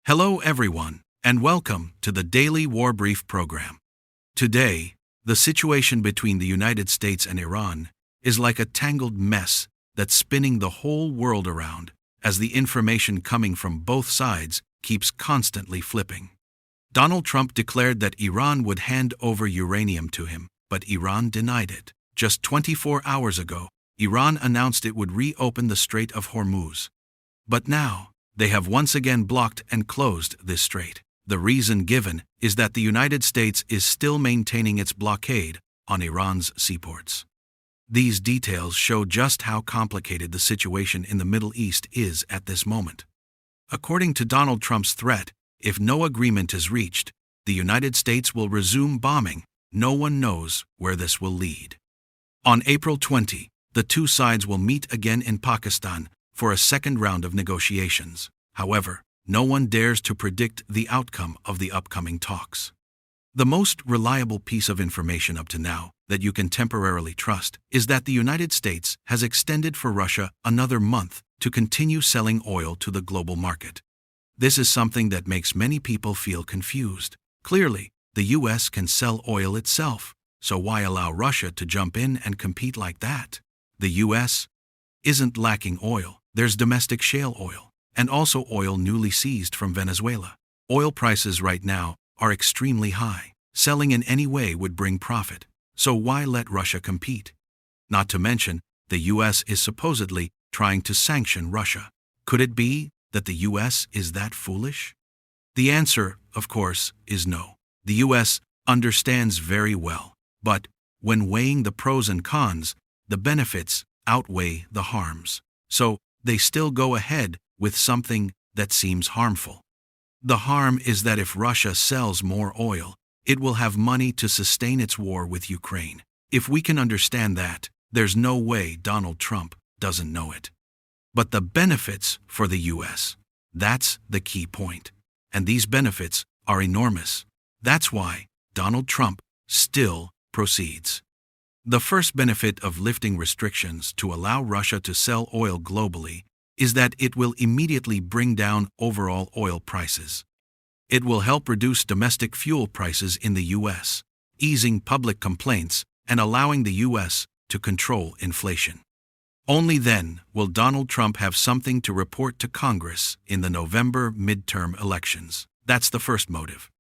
Hello everyone, and welcome to the Daily War Brief program. Today, the situation between the United States and Iran is like a tangled mess that's spinning the whole world around as the information coming from both sides keeps constantly flipping. Donald Trump declared that Iran would hand over uranium to him, but Iran denied it. Just 24 hours ago, Iran announced it would reopen the Strait of Hormuz. But now, they have once again blocked and closed this strait. The reason given is that the United States is still maintaining its blockade on Iran's seaports. These details show just how complicated the situation in the Middle East is at this moment. According to Donald Trump's threat, if no agreement is reached, the United States will resume bombing. No one knows where this will lead. On April 20, the two sides will meet again in Pakistan for a second round of negotiations. However, no one dares to predict the outcome of the upcoming talks. The most reliable piece of information up to now that you can temporarily trust is that the United States has extended for Russia another month to continue selling oil to the global market. This is something that makes many people feel confused. Clearly, the US can sell oil itself, so why allow Russia to jump in and compete like that? The US isn't lacking oil. There's domestic shale oil, and also oil newly seized from Venezuela. Oil prices right now are extremely high. Selling in any way would bring profit, so why let Russia compete? Not to mention, the US is supposedly trying to sanction Russia. Could it be that the US is that foolish? The answer, of course, is no. The US understands very well, but when weighing the pros and cons, the benefits outweigh the harms. So, they still go ahead with something that seems harmful. The harm is that if Russia sells more oil, it will have money to sustain its war with Ukraine. If we can understand that, there's no way Donald Trump doesn't know it. But the benefits for the US, that's the key point. And these benefits are enormous. That's why Donald Trump still proceeds. The first benefit of lifting restrictions to allow Russia to sell oil globally is that it will immediately bring down overall oil prices. It will help reduce domestic fuel prices in the US, easing public complaints and allowing the US to control inflation. Only then will Donald Trump have something to report to Congress in the November midterm elections. That's the first motive.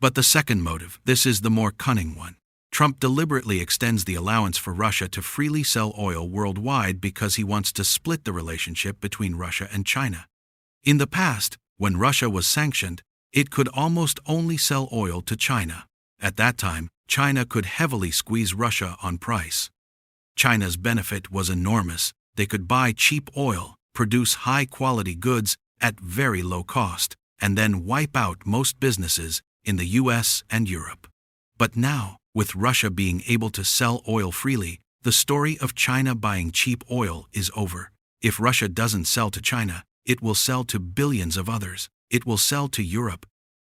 But the second motive, this is the more cunning one. Trump deliberately extends the allowance for Russia to freely sell oil worldwide because he wants to split the relationship between Russia and China. In the past, when Russia was sanctioned, it could almost only sell oil to China. At that time, China could heavily squeeze Russia on price. China's benefit was enormous. They could buy cheap oil, produce high-quality goods at very low cost, and then wipe out most businesses in the US and Europe. But now, with Russia being able to sell oil freely, the story of China buying cheap oil is over. If Russia doesn't sell to China, it will sell to billions of others. It will sell to Europe.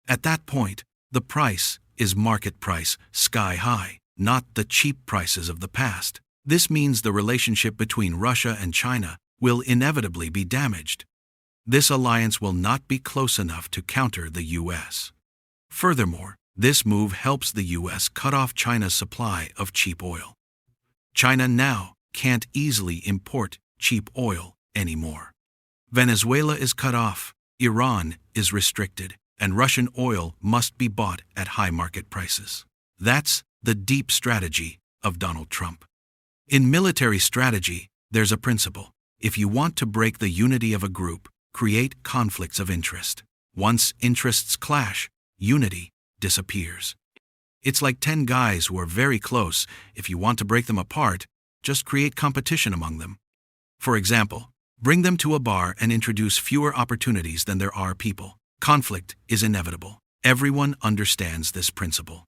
At that point, the price is market price, sky high, not the cheap prices of the past. This means the relationship between Russia and China will inevitably be damaged. This alliance will not be close enough to counter the US. Furthermore, this move helps the US cut off China's supply of cheap oil. China now can't easily import cheap oil anymore. Venezuela is cut off, Iran is restricted, and Russian oil must be bought at high market prices. That's the deep strategy of Donald Trump. In military strategy, there's a principle. If you want to break the unity of a group, create conflicts of interest. Once interests clash, unity disappears. It's like 10 guys who are very close. If you want to break them apart, just create competition among them. For example, bring them to a bar and introduce fewer opportunities than there are people. Conflict is inevitable. Everyone understands this principle.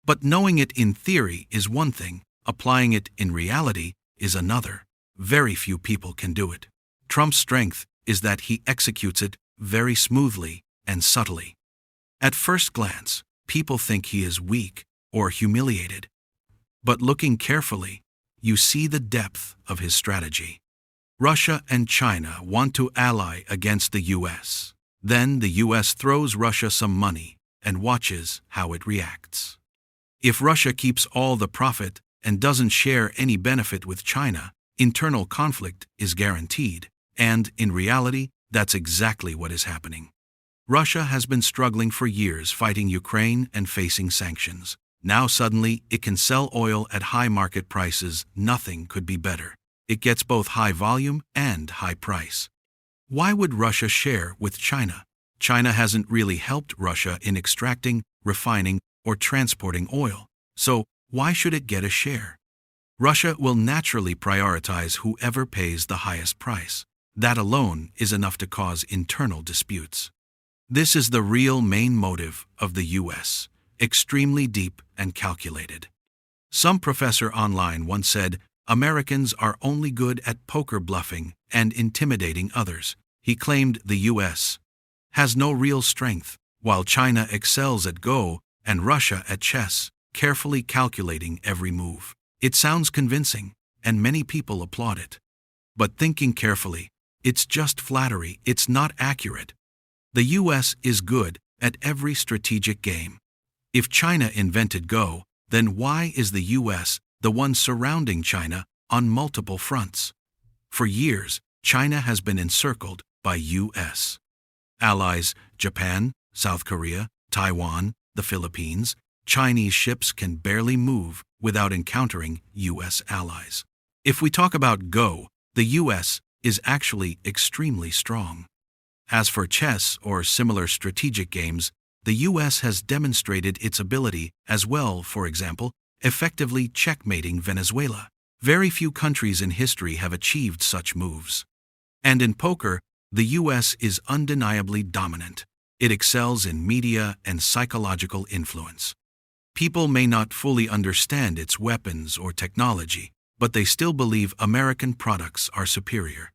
But knowing it in theory is one thing, applying it in reality is another. Very few people can do it. Trump's strength is that he executes it very smoothly and subtly. At first glance, people think he is weak or humiliated. But looking carefully, you see the depth of his strategy. Russia and China want to ally against the US. Then the US throws Russia some money and watches how it reacts. If Russia keeps all the profit and doesn't share any benefit with China, internal conflict is guaranteed, and, in reality, that's exactly what is happening. Russia has been struggling for years fighting Ukraine and facing sanctions. Now suddenly it can sell oil at high market prices. Nothing could be better. It gets both high volume and high price. Why would Russia share with China? China hasn't really helped Russia in extracting, refining, or transporting oil, so why should it get a share? Russia will naturally prioritize whoever pays the highest price. That alone is enough to cause internal disputes. This is the real main motive of the US, extremely deep and calculated. Some professor online once said, Americans are only good at poker bluffing and intimidating others. He claimed the US has no real strength, while China excels at Go and Russia at chess, carefully calculating every move. It sounds convincing, and many people applaud it. But thinking carefully, it's just flattery, it's not accurate. The US is good at every strategic game. If China invented Go, then why is the US the one surrounding China on multiple fronts? For years, China has been encircled by US allies: Japan, South Korea, Taiwan, the Philippines. Chinese ships can barely move without encountering US allies. If we talk about Go, the US is actually extremely strong. As for chess or similar strategic games, the US has demonstrated its ability as well, for example, effectively checkmating Venezuela. Very few countries in history have achieved such moves. And in poker, the US is undeniably dominant. It excels in media and psychological influence. People may not fully understand its weapons or technology, but they still believe American products are superior.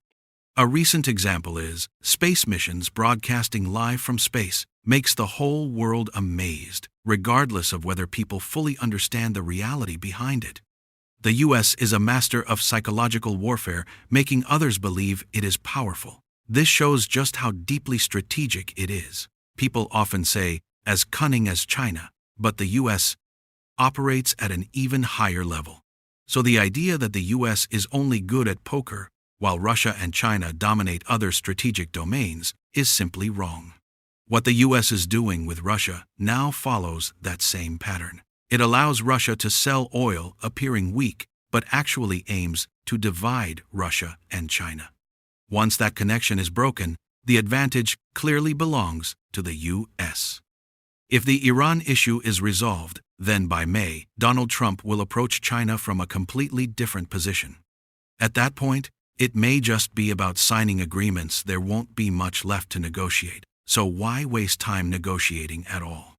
A recent example is space missions broadcasting live from space makes the whole world amazed, regardless of whether people fully understand the reality behind it. The US is a master of psychological warfare, making others believe it is powerful. This shows just how deeply strategic it is. People often say, as cunning as China, but the US operates at an even higher level. So the idea that the US is only good at poker, while Russia and China dominate other strategic domains, is simply wrong. What the US is doing with Russia now follows that same pattern. It allows Russia to sell oil appearing weak, but actually aims to divide Russia and China. Once that connection is broken, the advantage clearly belongs to the US. If the Iran issue is resolved, then by May, Donald Trump will approach China from a completely different position. At that point, it may just be about signing agreements. There won't be much left to negotiate. So why waste time negotiating at all?